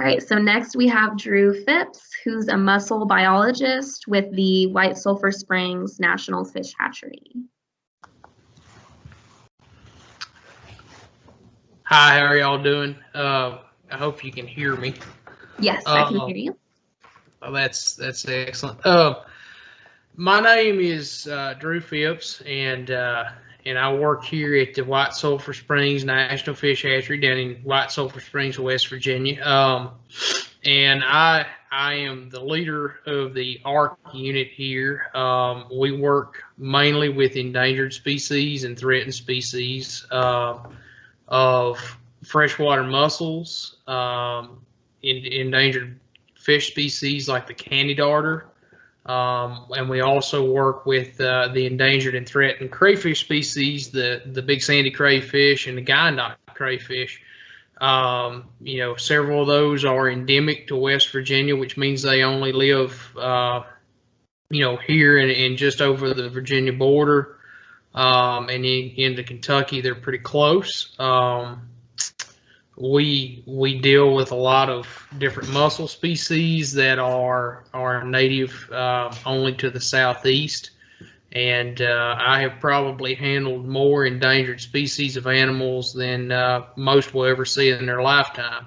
right, so next we have Drew Phipps, who's a mussel biologist with the White Sulphur Springs National Fish Hatchery. Hi, how are y'all doing? I hope you can hear me. Yes, I can hear you. Well, that's excellent. My name is Drew Phipps, and I work here at the White Sulphur Springs National Fish Hatchery down in White Sulphur Springs, West Virginia. And I am the leader of the ARC unit here. We work mainly with endangered species and threatened species of freshwater mussels, endangered fish species like the candy darter, and we also work with the endangered and threatened crayfish species, the big sandy crayfish and the guyandotte crayfish. Several of those are endemic to West Virginia, which means they only live, here and just over the Virginia border. And into Kentucky, they're pretty close. We deal with a lot of different mussel species that are native only to the southeast, and I have probably handled more endangered species of animals than most will ever see in their lifetime,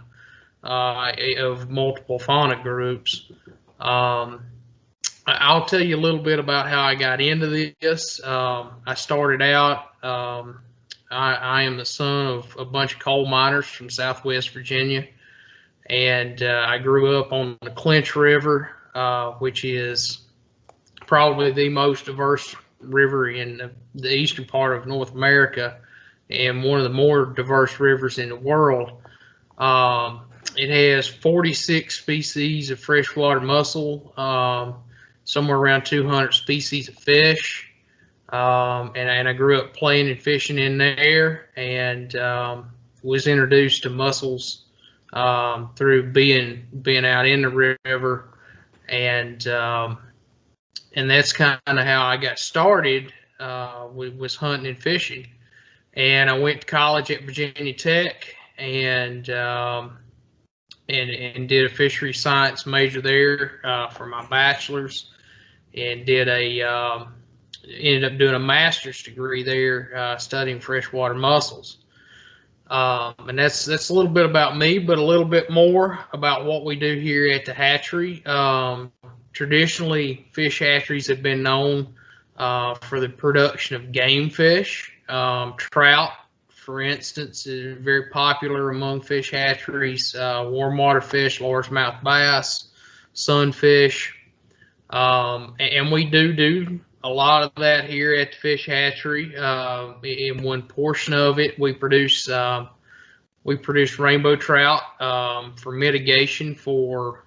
of multiple fauna groups. I'll tell you a little bit about how I got into this. I started out, I am the son of a bunch of coal miners from Southwest Virginia, and I grew up on the Clinch River, which is probably the most diverse river in the eastern part of North America and one of the more diverse rivers in the world. It has 46 species of freshwater mussel, somewhere around 200 species of fish, and I grew up playing and fishing in there, and was introduced to mussels through being out in the river, and that's kind of how I got started. Was hunting and fishing, and I went to college at Virginia Tech, and did a fisheries science major there for my bachelor's, and ended up doing a master's degree there, studying freshwater mussels. And that's a little bit about me, but a little bit more about what we do here at the hatchery. Traditionally, fish hatcheries have been known for the production of game fish. Trout, for instance, is very popular among fish hatcheries. Warm water fish, largemouth bass, sunfish. And we do a lot of that here at the fish hatchery. In one portion of it, we produce rainbow trout for mitigation for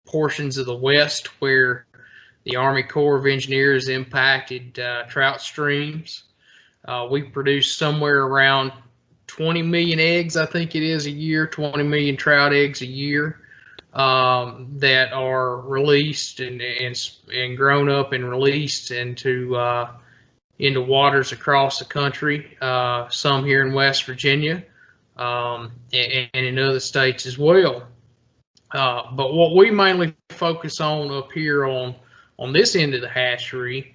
portions of the West where the Army Corps of Engineers impacted trout streams. We produce somewhere around 20 million eggs, I think it is, a year, 20 million trout eggs a year. That are released and grown up and released into waters across the country, some here in West Virginia, and in other states as well. But what we mainly focus on up here on this end of the hatchery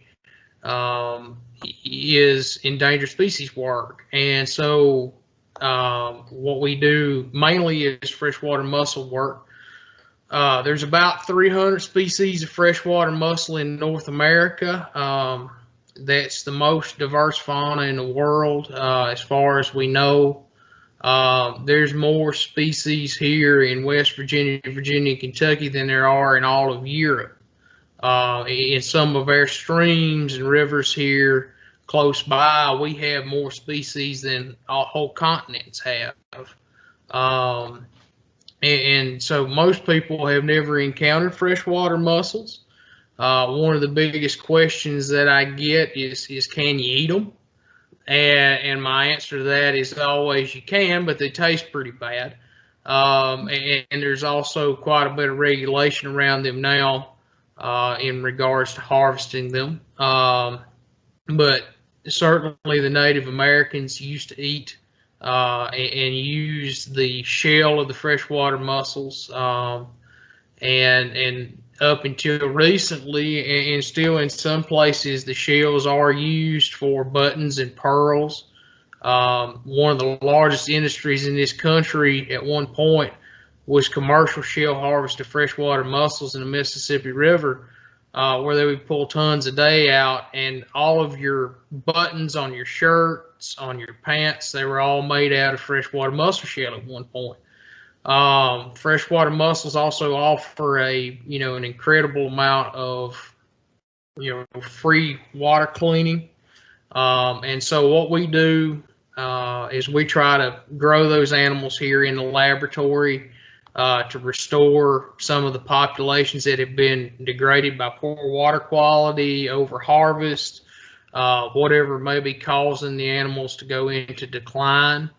is endangered species work, and so what we do mainly is freshwater mussel work. There's about 300 species of freshwater mussel in North America. That's the most diverse fauna in the world, as far as we know. There's more species here in West Virginia, Kentucky than there are in all of Europe. In some of our streams and rivers here close by, we have more species than whole continents have. And so most people have never encountered freshwater mussels. One of the biggest questions that I get is can you eat them? And my answer to that is always you can, but they taste pretty bad. And there's also quite a bit of regulation around them now in regards to harvesting them. But certainly the Native Americans used to eat and use the shell of the freshwater mussels. And up until recently, and still in some places, the shells are used for buttons and pearls. One of the largest industries in this country at one point was commercial shell harvest of freshwater mussels in the Mississippi River, where they would pull tons a day out, and all of your buttons on your shirts, on your pants, they were all made out of freshwater mussel shell at one point. Freshwater mussels also offer an incredible amount of, free water cleaning. And so what we do is we try to grow those animals here in the laboratory to restore some of the populations that have been degraded by poor water quality, over harvest, whatever may be causing the animals to go into decline.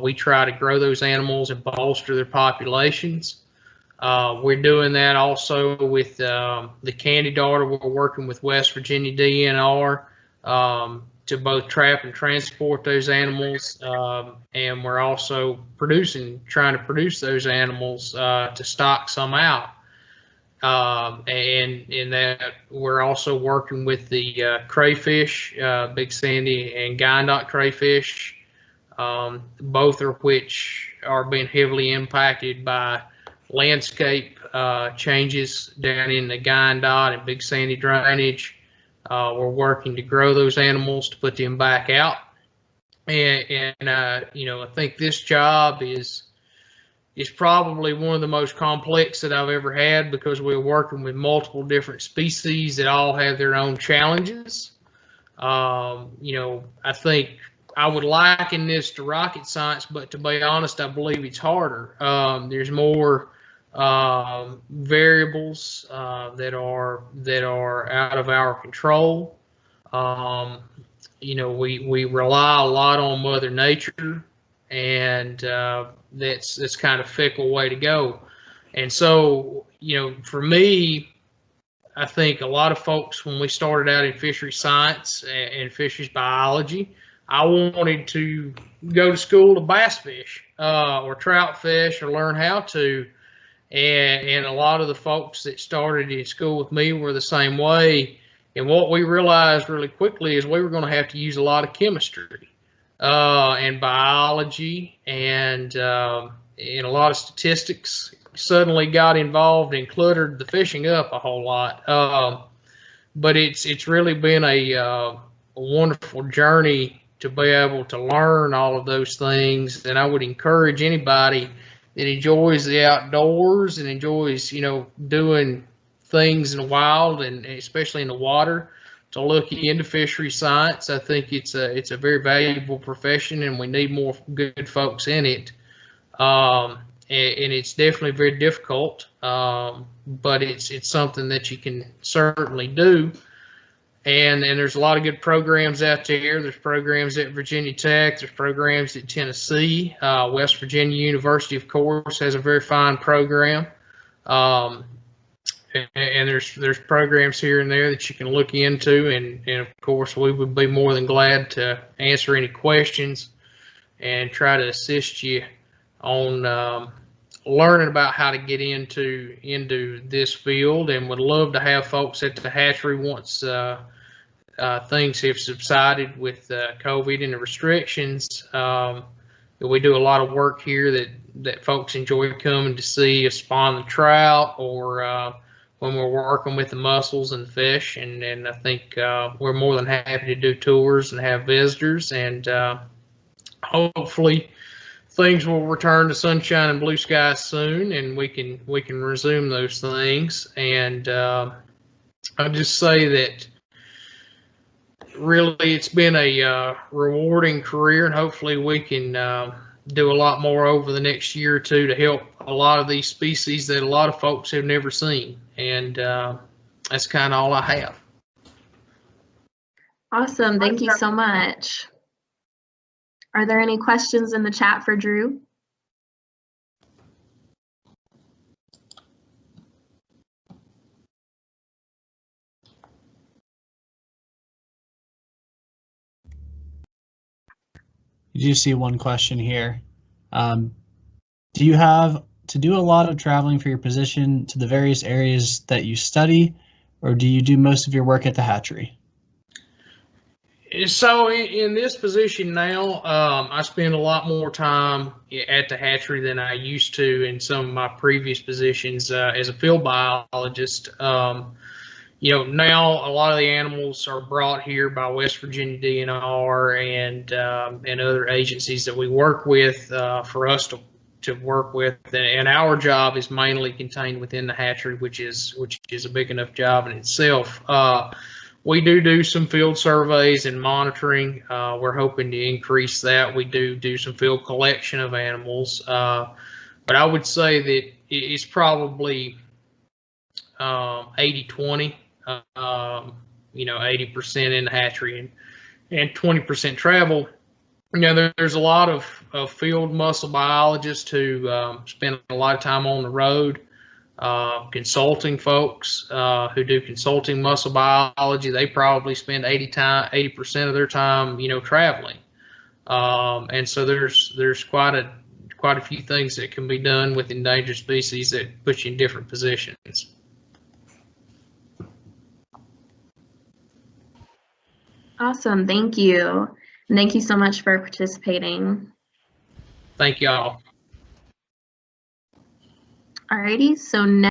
We try to grow those animals and bolster their populations. We're doing that also with the candy darter. We're working with West Virginia DNR to both trap and transport those animals, and we're also trying to produce those animals to stock some out. And in that, we're also working with the crayfish, big sandy and Guyandotte crayfish, both of which are being heavily impacted by landscape changes down in the Guyandotte and big sandy drainage. We're working to grow those animals to put them back out. And I think this job is probably one of the most complex that I've ever had, because we're working with multiple different species that all have their own challenges. I think I would liken this to rocket science, but to be honest, I believe it's harder. There's more variables that are out of our control. We rely a lot on Mother Nature, and that's kind of fickle way to go. And so, for me, I think a lot of folks, when we started out in fishery science and fisheries biology, I wanted to go to school to bass fish or trout fish or learn how to. And a lot of the folks that started in school with me were the same way. And what we realized really quickly is we were going to have to use a lot of chemistry and biology and a lot of statistics. Suddenly got involved and cluttered the fishing up a whole lot. But it's really been a wonderful journey to be able to learn all of those things. And I would encourage anybody that enjoys the outdoors and enjoys, doing things in the wild and especially in the water, to look into fishery science. I think it's a very valuable profession, and we need more good folks in it. And it's definitely very difficult, but it's something that you can certainly do. And there's a lot of good programs out there. There's programs at Virginia Tech. There's programs at Tennessee. West Virginia University, of course, has a very fine program. And there's programs here and there that you can look into. And of course, we would be more than glad to answer any questions and try to assist you on learning about how to get into this field, and would love to have folks at the hatchery once things have subsided with COVID and the restrictions. We do a lot of work here that folks enjoy coming to see us spawn the trout, or when we're working with the mussels and the fish. And I think we're more than happy to do tours and have visitors, and hopefully things will return to sunshine and blue skies soon, and we can resume those things. And I'll just say that really it's been a rewarding career, and hopefully we can do a lot more over the next year or two to help a lot of these species that a lot of folks have never seen. And that's kind of all I have. Awesome. Thank you so much. Are there any questions in the chat for Drew? I do see one question here. Do you have to do a lot of traveling for your position to the various areas that you study, or do you do most of your work at the hatchery? So in this position now, I spend a lot more time at the hatchery than I used to in some of my previous positions as a field biologist. You know, now a lot of the animals are brought here by West Virginia DNR and other agencies that we work with for us to work with, and our job is mainly contained within the hatchery, which is a big enough job in itself. We do some field surveys and monitoring. We're hoping to increase that. We do some field collection of animals, but I would say that it's probably 80-20. You know, 80% in the hatchery and 20% travel. You know, there's a lot of field mussel biologists who spend a lot of time on the road, consulting folks who do consulting mussel biology. They probably spend 80% of their time, you know, traveling. And so there's quite a few things that can be done with endangered species that put you in different positions. Awesome, thank you. And thank you so much for participating. Thank y'all. Alrighty, so next